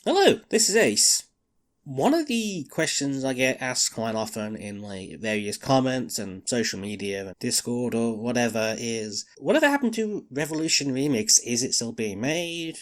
Hello, this is Ace. One of the questions I get asked quite often in various comments and social media, Discord or whatever is, whatever happened to Revolution Remix? Is it still being made?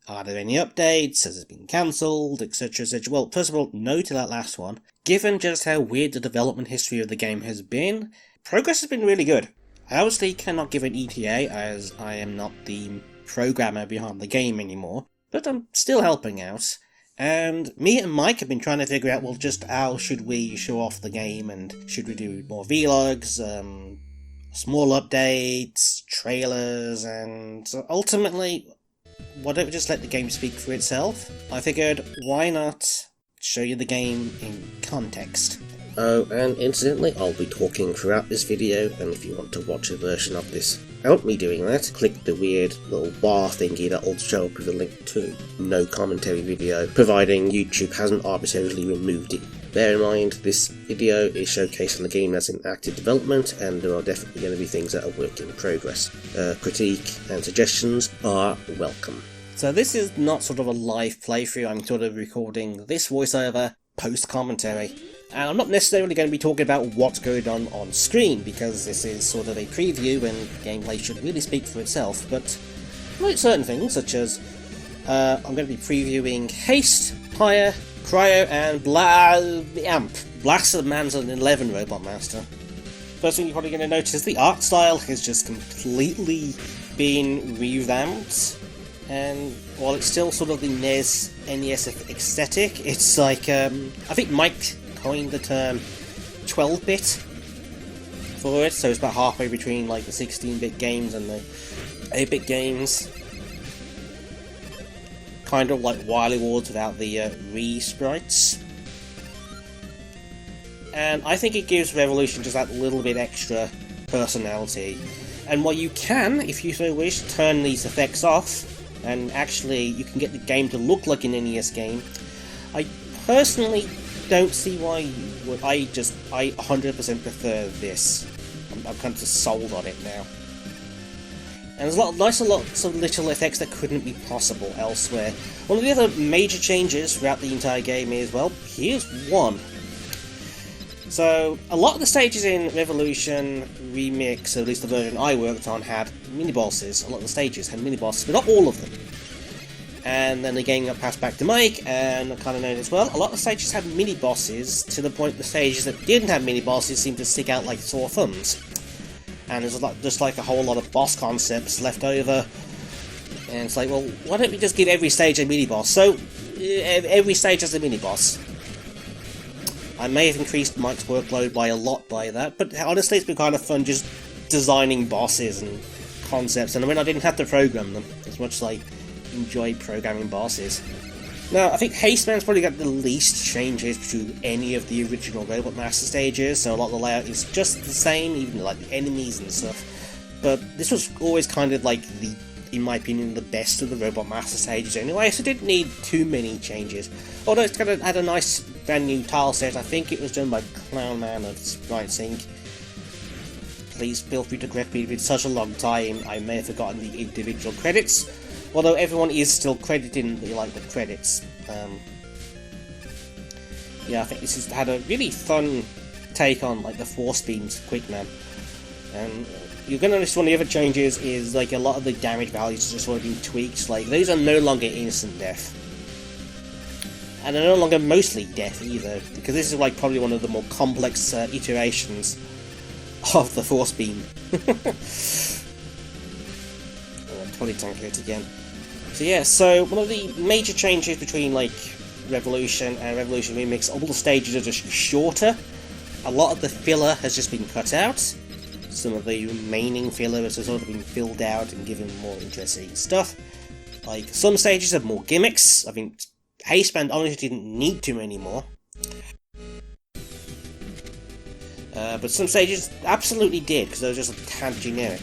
Are there any updates? Has it been cancelled? Etc, etc. Well, first of all, no to that last one. Given just how weird the development history of the game has been, progress has been really good. I obviously cannot give an ETA as I am not the programmer behind the game anymore, but I'm still helping out. And me and Mike have been trying to figure out, well, just how should we show off the game, and should we do more vlogs, small updates, trailers, and ultimately, why don't we just let the game speak for itself? I figured, why not show you the game in context? Oh, and incidentally, I'll be talking throughout this video, and if you want to watch a version of this without me doing that, click the weird little bar thingy that will show up with a link to no commentary video, providing YouTube hasn't arbitrarily removed it. Bear in mind, this video is showcasing the game as in active development, and there are definitely going to be things that are work in progress. Critique and suggestions are welcome. So this is not sort of a live playthrough, I'm sort of recording this voiceover post-commentary. And I'm not necessarily going to be talking about what's going on screen, because this is sort of a preview and gameplay should really speak for itself, but like certain things, such as I'm going to be previewing Haste, Pyre, Cryo, and Blast of the Man's an 11 Robot Master. First thing you're probably going to notice is the art style has just completely been revamped, and while it's still sort of the NES aesthetic, it's like, I think Mike coined the term 12-bit for it, so it's about halfway between like the 16-bit games and the 8-bit games. Kind of like Wily Wars without the re-sprites. And I think it gives Revolution just that little bit extra personality. And while you can, if you so wish, turn these effects off, and actually you can get the game to look like an NES game, I personally don't see why you would. I 100% prefer this. I'm kind of just sold on it now. And there's lots of little effects that couldn't be possible elsewhere. One of the other major changes throughout the entire game is, well, here's one. So, a lot of the stages in Revolution Remix, or at least the version I worked on, had mini-bosses. A lot of the stages had mini-bosses, but not all of them. And then the game got passed back to Mike, and I kind of noticed, well, a lot of stages had mini-bosses, to the point the stages that didn't have mini-bosses seemed to stick out like sore thumbs. And there's just like a whole lot of boss concepts left over, and it's like, well, why don't we just give every stage a mini-boss? So, every stage has a mini-boss. I may have increased Mike's workload by a lot by that, but honestly it's been kind of fun just designing bosses and concepts, and when I didn't have to program them, as much as I enjoy programming bosses. Now, I think Haste Man's probably got the least changes to any of the original Robot Master stages, so a lot of the layout is just the same, even like the enemies and stuff. But this was always kind of like the, in my opinion, the best of the Robot Master stages anyway, so it didn't need too many changes. Although it's kind of had a nice brand new tile set. I think it was done by Clown Man of Sprite Sync. Please feel free to correct me if it's such a long time I may have forgotten the individual credits. Although everyone is still credited in the credits. Yeah, I think this has had a really fun take on like the force beams quick man. And you're going to notice one of the other changes is like a lot of the damage values have sort of been tweaked. Like those are no longer instant death. And they're no longer mostly death either, because this is like probably one of the more complex iterations of the force beam. Probably tank it again. So yeah, so one of the major changes between like Revolution and Revolution Remix, all the stages are just shorter. A lot of the filler has just been cut out. Some of the remaining filler has sort of been filled out and given more interesting stuff. Like some stages have more gimmicks. I think Haste Man honestly didn't need too many more. But some stages absolutely did, because they were just a tad generic.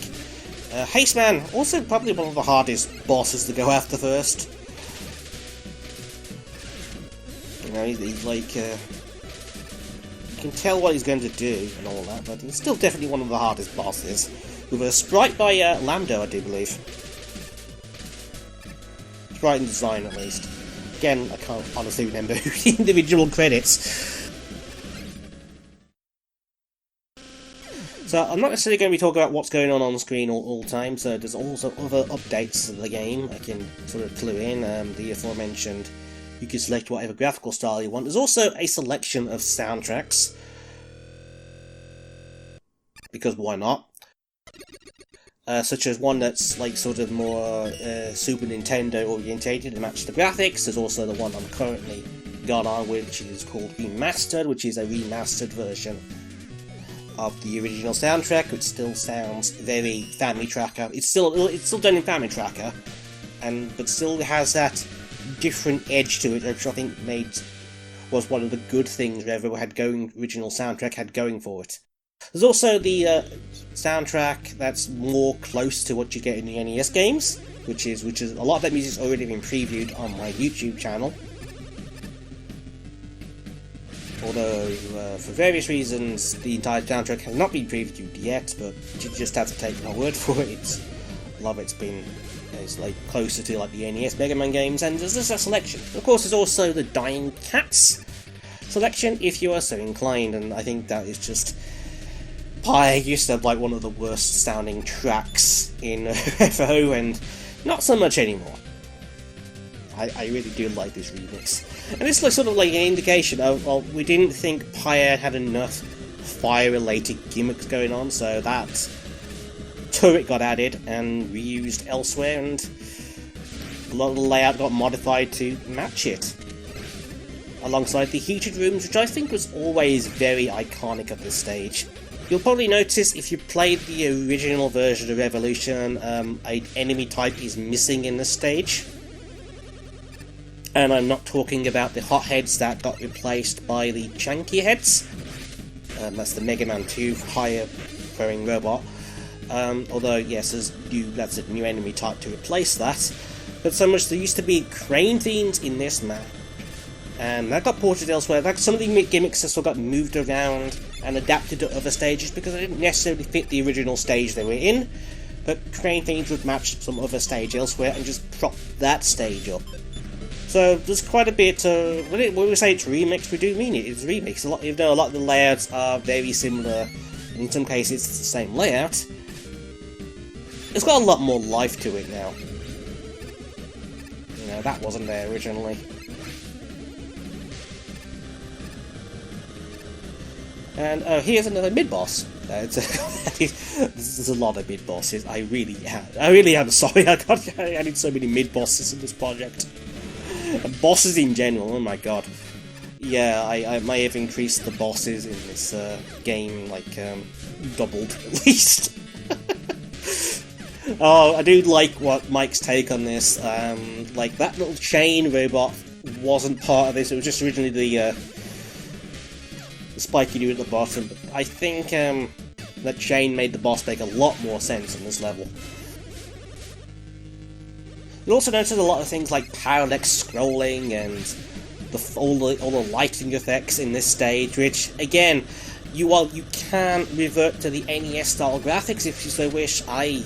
Haste Man, also probably one of the hardest bosses to go after first. You know, he's like, you can tell what he's going to do and all that, but he's still definitely one of the hardest bosses. With a sprite by Lambda, I do believe. Sprite and design, at least. Again, I can't honestly remember the individual credits. So I'm not necessarily going to be talking about what's going on screen all the time, so there's also other updates to the game I can sort of clue in. The aforementioned, you can select whatever graphical style you want. There's also a selection of soundtracks, because why not? Such as one that's like sort of more Super Nintendo orientated to match the graphics. There's also the one I'm currently gone on, which is called Remastered, which is a remastered version of the original soundtrack, which still sounds very Family Tracker. It's still done in Family Tracker, but still has that different edge to it, which I think was one of the good things original soundtrack had going for it. There's also the soundtrack that's more close to what you get in the NES games, which is a lot of that music's already been previewed on my YouTube channel. Although, for various reasons, the entire soundtrack has not been previewed yet, but you just have to take my word for it. A lot of it's like closer to like the NES Mega Man games, and there's just a selection. Of course, there's also the Dying Cats selection, if you are so inclined, and I think that is just... Pyre used to have like one of the worst sounding tracks in FO, and not so much anymore. I really do like this remix. And this is sort of like an indication of, well, we didn't think Pyre had enough fire-related gimmicks going on, so that turret got added and reused elsewhere, and a lot of the layout got modified to match it. Alongside the heated rooms, which I think was always very iconic at this stage. You'll probably notice if you played the original version of Evolution, an enemy type is missing in this stage. And I'm not talking about the hotheads that got replaced by the chunky heads. That's the Mega Man 2 higher throwing robot. Although, yes, that's a new enemy type to replace that. But so much, there used to be crane themes in this map. And that got ported elsewhere. Some of the gimmicks also got moved around and adapted to other stages because they didn't necessarily fit the original stage they were in. But crane themes would match some other stage elsewhere and just prop that stage up. So there's quite a bit. When we say it's remixed, we do mean it. It's remixed. Even though a lot of the layouts are very similar, and in some cases it's the same layout, it's got a lot more life to it now. You know, that wasn't there originally. And here's another mid-boss. There's a lot of mid-bosses. I really am sorry. I need so many mid-bosses in this project. And bosses in general, oh my god. Yeah, I may have increased the bosses in this game, like, doubled, at least. Oh, I do like what Mike's take on this. Like, that little chain robot wasn't part of this. It was just originally the spike you do at the bottom. But I think that chain made the boss make a lot more sense in this level. You'll also notice a lot of things like parallax scrolling and all the lighting effects in this stage, which, again, you can revert to the NES style graphics if you so wish. I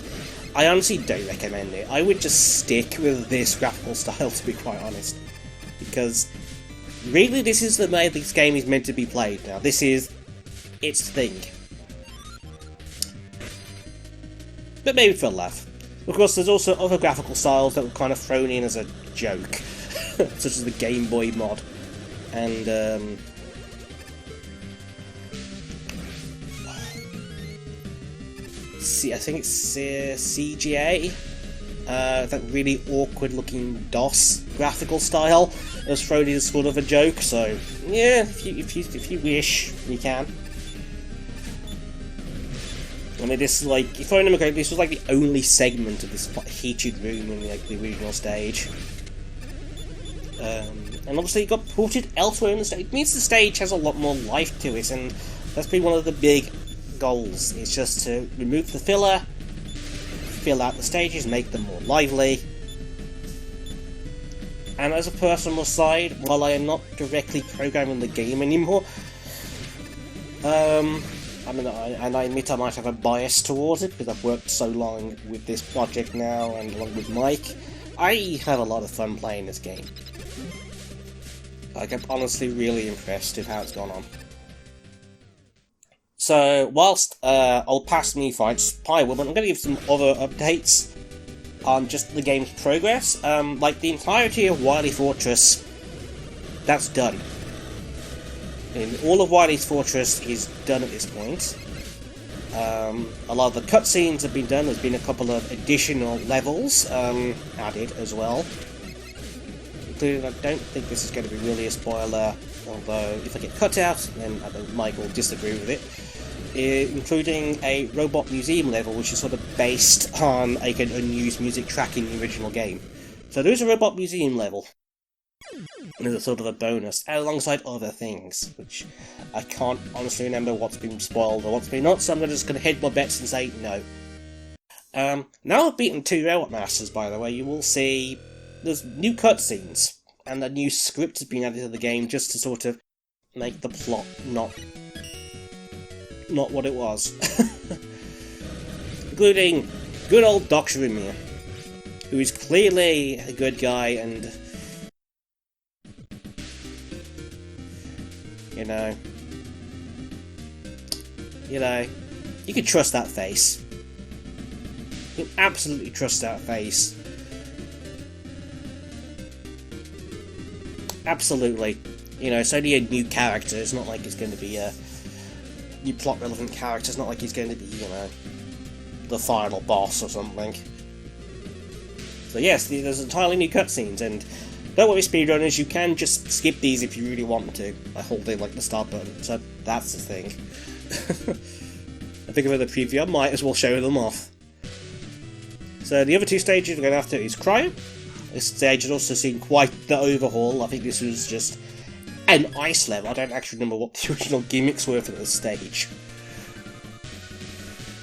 honestly don't recommend it. I would just stick with this graphical style, to be quite honest. Because, really, this is the way this game is meant to be played now. This is its thing. But maybe for a laugh. Of course, there's also other graphical styles that were kind of thrown in as a joke, such as the Game Boy mod, and I think it's CGA, that really awkward-looking DOS graphical style. It was thrown in as sort of a joke, so yeah, if you wish, you can. I mean, this, like, if I remember correctly, this was like the only segment of this heated room in like the original stage. And obviously it got ported elsewhere in the stage. It means the stage has a lot more life to it, and that's been one of the big goals. It's just to remove the filler, fill out the stages, make them more lively. And as a personal side, while I am not directly programming the game anymore, I mean, and I admit I might have a bias towards it because I've worked so long with this project now and along with Mike. I have a lot of fun playing this game. Like, I'm honestly really impressed with how it's gone on. So, whilst I'll pass me fights Pyre Woman, I'm going to give some other updates on just the game's progress. Like, the entirety of Wily Fortress, that's done. And all of Wily's Fortress is done at this point. A lot of the cutscenes have been done. There's been a couple of additional levels added as well. Including, I don't think this is going to be really a spoiler, although if I get cut out, then I think Mike will disagree with it. Including a robot museum level, which is sort of based on like an unused music track in the original game. So there is a robot museum level. And there's a sort of a bonus, alongside other things, which I can't honestly remember what's been spoiled or what's been not, so I'm just going to head my bets and say no. Now I've beaten 2 Robot Masters, by the way, you will see there's new cutscenes, and a new script has been added to the game just to sort of make the plot not what it was. Including good old Dr. Remir, who is clearly a good guy and... You know, you can trust that face. You can absolutely trust that face. Absolutely. It's only a new character, it's not like it's going to be a new plot-relevant character, it's not like he's going to be, the final boss or something. So yes, there's entirely new cutscenes, and don't worry, speedrunners, you can just skip these if you really want to, by holding, like, the start button, so that's the thing. I think of the preview, I might as well show them off. So the other 2 stages we're going after is Cryo. This stage has also seen quite the overhaul. I think this was just an ice level. I don't actually remember what the original gimmicks were for this stage.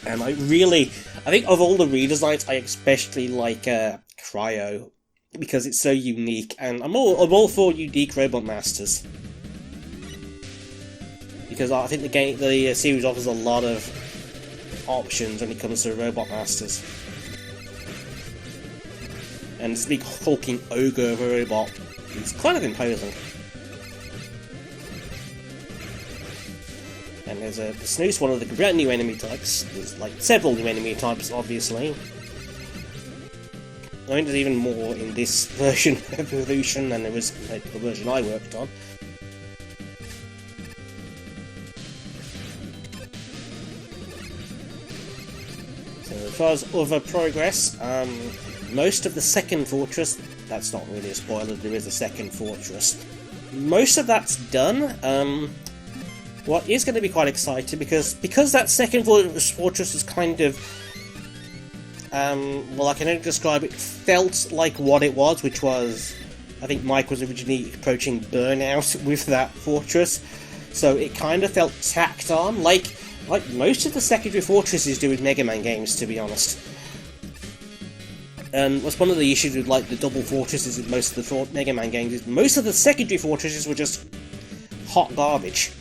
And I think of all the redesigns, I especially like Cryo, because it's so unique, and I'm all for unique Robot Masters. Because I think the series offers a lot of options when it comes to Robot Masters. And this big hulking ogre of a robot is kind of imposing. And there's a Snooze, one of the brand new enemy types. There's like several new enemy types, obviously. I think there's even more in this version of Evolution than there was the version I worked on. So as far as other progress, most of the second fortress, that's not really a spoiler, there is a second fortress. Most of that's done. What is going to be quite exciting, because that second fortress is kind of, well, I can only describe it, felt like what it was, which was, I think Mike was originally approaching burnout with that fortress, so it kind of felt tacked on, like most of the secondary fortresses do with Mega Man games, to be honest. And what's one of the issues with like the double fortresses in most of the Mega Man games is most of the secondary fortresses were just hot garbage.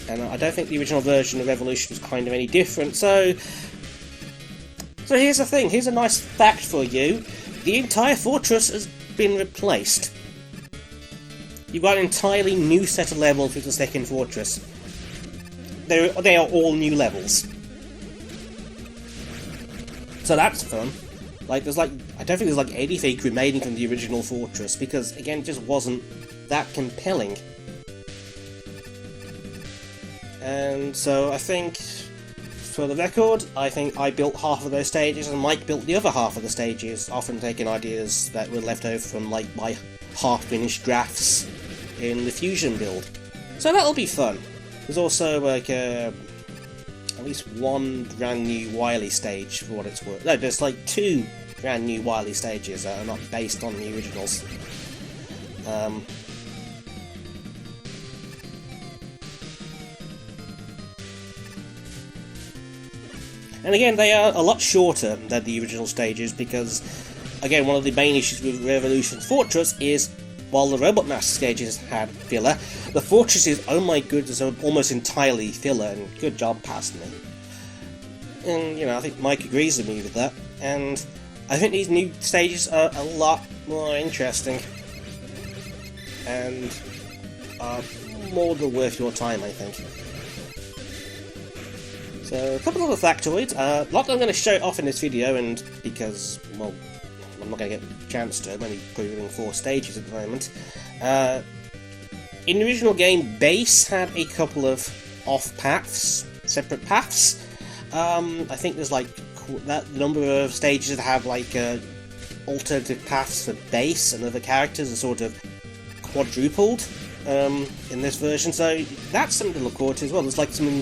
And I don't think the original version of Evolution was kind of any different, so here's the thing, here's a nice fact for you. The entire fortress has been replaced. You've got an entirely new set of levels with the second fortress. They are all new levels. So that's fun. I don't think there's like anything remaining from the original fortress, because again, it just wasn't that compelling. And so I think, for the record, I think I built half of those stages and Mike built the other half of the stages, often taking ideas that were left over from like my half-finished drafts in the Fusion build. So that'll be fun. There's also like at least one brand new Wily stage for what it's worth. No, there's like 2 brand new Wily stages that are not based on the originals. And again, they are a lot shorter than the original stages because, again, one of the main issues with Revolution's Fortress is, while the Robot Master stages had filler, the fortresses, oh my goodness, are almost entirely filler, and good job, past me. And, I think Mike agrees with me with that, and I think these new stages are a lot more interesting. And are more than worth your time, I think. So, a couple of other factoids. Not that I'm going to show off in this video, and because, well, I'm not going to get a chance to. I'm only proving 4 stages at the moment. In the original game, Base had a couple of off-paths, separate paths. I think there's like that number of stages that have like alternative paths for Base, and other characters are sort of quadrupled in this version, so that's something to look forward to as well. There's like some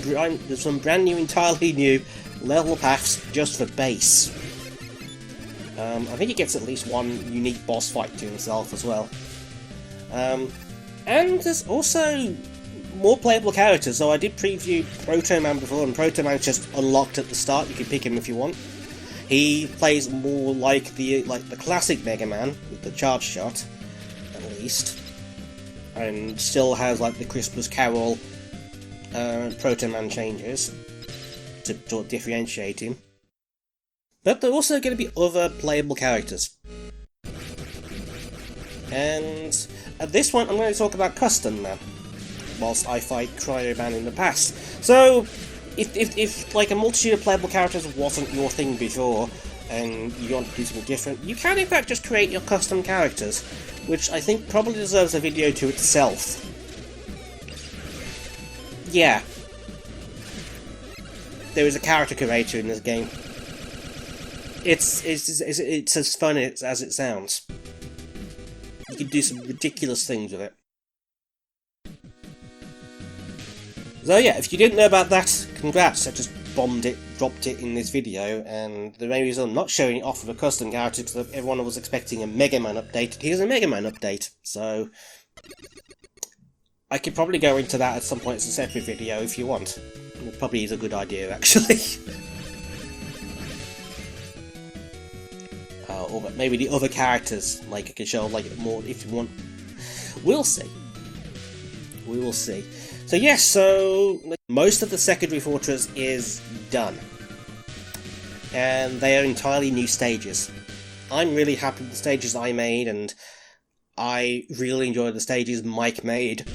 brand new, entirely new level paths just for Base. I think he gets at least one unique boss fight to himself as well. And there's also more playable characters. So I did preview Proto Man before, and Proto Man's just unlocked at the start. You can pick him if you want. He plays more like the classic Mega Man with the charge shot, at least, and still has like the Christmas Carol Proto Man changes to sort of differentiate him. But there are also going to be other playable characters. And at this one, I'm going to talk about Custom Man, whilst I fight Cryo Man in the past. So, if like a multitude of playable characters wasn't your thing before, and you want to do something different, you can in fact just create your custom characters, which I think probably deserves a video to itself. Yeah. There is a character creator in this game. It's as fun as it sounds. You can do some ridiculous things with it. So yeah, if you didn't know about that, congrats, I just dropped it in this video, and the main reason I'm not showing it off with a custom character is because everyone was expecting a Mega Man update. Here's a Mega Man update, so I could probably go into that at some point as a separate video if you want. It probably is a good idea, actually. Or maybe the other characters, like I can show like more if you want. We'll see. We will see. So yes, so most of the secondary fortress is done, and they are entirely new stages. I'm really happy with the stages I made, and I really enjoyed the stages Mike made.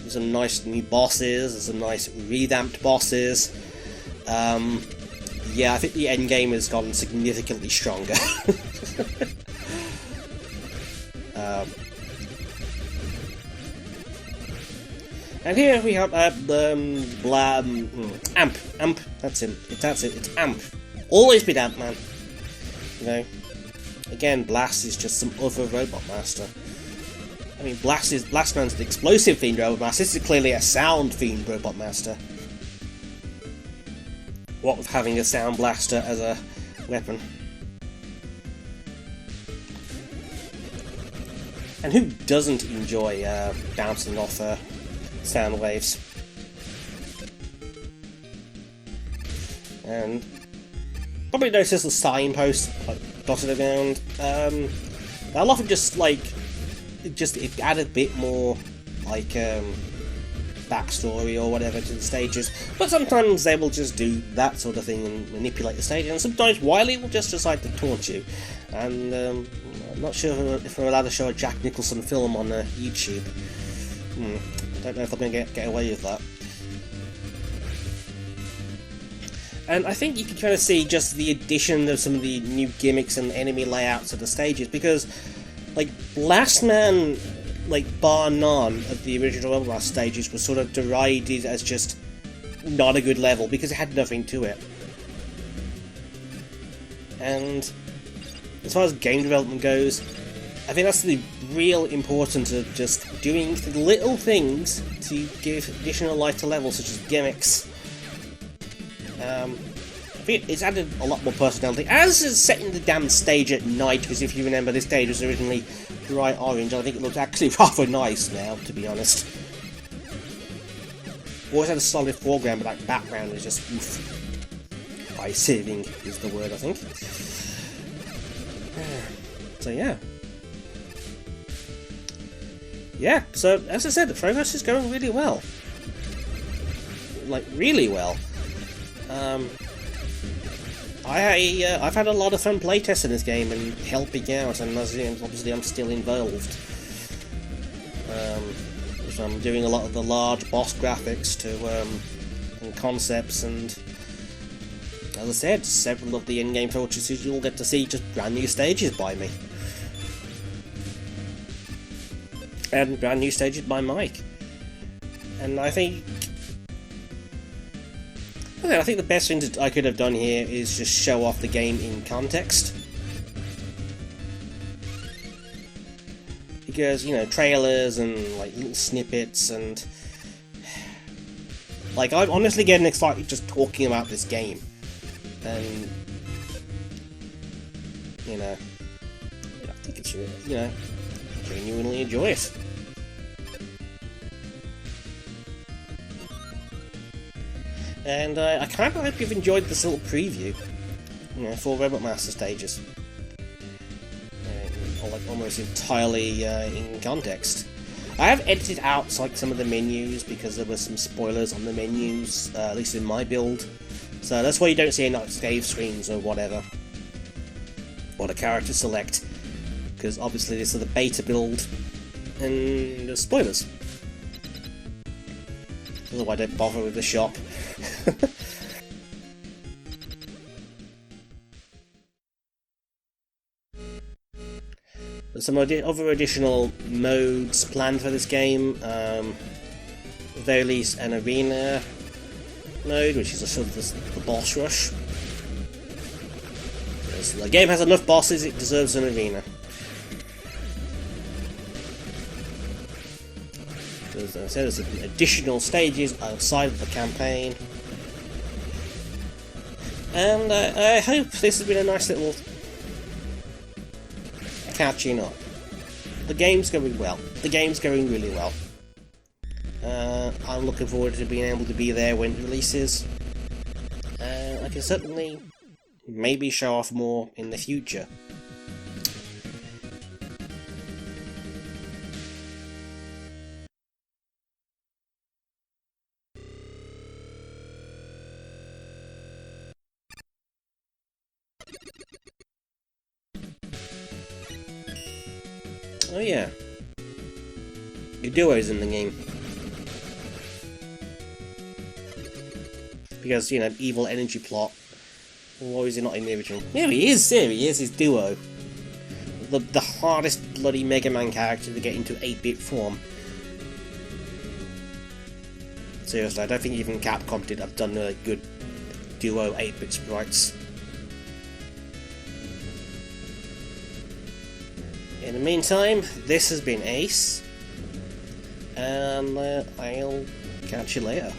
There's some nice new bosses, there's some nice revamped bosses. Yeah, I think the end game has gotten significantly stronger. And here we have Amp. That's him. It's Amp. Always been Amp Man. You know. Again, Blast is just some other robot master. I mean, Blast Man's the explosive themed robot master. This is clearly a sound themed robot master. What with having a sound blaster as a weapon. And who doesn't enjoy bouncing off sound waves? And probably notice the signposts like dotted around. They'll often just it added a bit more like backstory or whatever to the stages, but sometimes they will just do that sort of thing and manipulate the stage, and sometimes Wily will just decide to taunt you, and I'm not sure if we're allowed to show a Jack Nicholson film on YouTube. Don't know if I'm going to get away with that. And I think you can kind of see just the addition of some of the new gimmicks and enemy layouts of the stages, because like Blast Man, like bar none of the original Blast stages was sort of derided as just not a good level because it had nothing to it. And as far as game development goes, I think that's the real importance of just doing little things to give additional life to levels, such as gimmicks. I think it's added a lot more personality, as is setting the damn stage at night, because if you remember, this stage was originally bright orange, and I think it looks actually rather nice now, to be honest. Always had a solid foreground, but that background is just oof. Eye-saving is the word, I think. So yeah. Yeah, so as I said, the progress is going really well. Like, really well. I've had a lot of fun playtesting this game and helping out, and obviously I'm still involved. So I'm doing a lot of the large boss graphics and concepts, and as I said, several of the in-game purchases you'll get to see just brand new stages by me. And brand new stages by Mike. And I think the best thing that I could have done here is just show off the game in context. Because, you know, trailers and like little snippets and like I'm honestly getting excited just talking about this game. And you know, I think it's, you know, genuinely enjoy it. And I kind of hope you've enjoyed this little preview, you know, for Robot Master stages. Like almost entirely in context. I have edited out like some of the menus because there were some spoilers on the menus, at least in my build. So that's why you don't see any like save screens or whatever, or the character select, because obviously this is the beta build and there's spoilers. Otherwise, I don't bother with the shop. There's some other additional modes planned for this game. At the very least, an arena mode, which is a sort of the boss rush. Because the game has enough bosses, it deserves an arena. There's additional stages outside of the campaign. And I hope this has been a nice little catching up. The game's going well. The game's going really well. I'm looking forward to being able to be there when it releases. I can certainly maybe show off more in the future. Oh yeah, your duo's in the game. Because, you know, evil energy plot. Why is he not in the original? There he is, his duo. The hardest bloody Mega Man character to get into 8-bit form. Seriously, I don't think even Capcom did have done a good duo 8-bit sprites. In the meantime, this has been Ace, and I'll catch you later.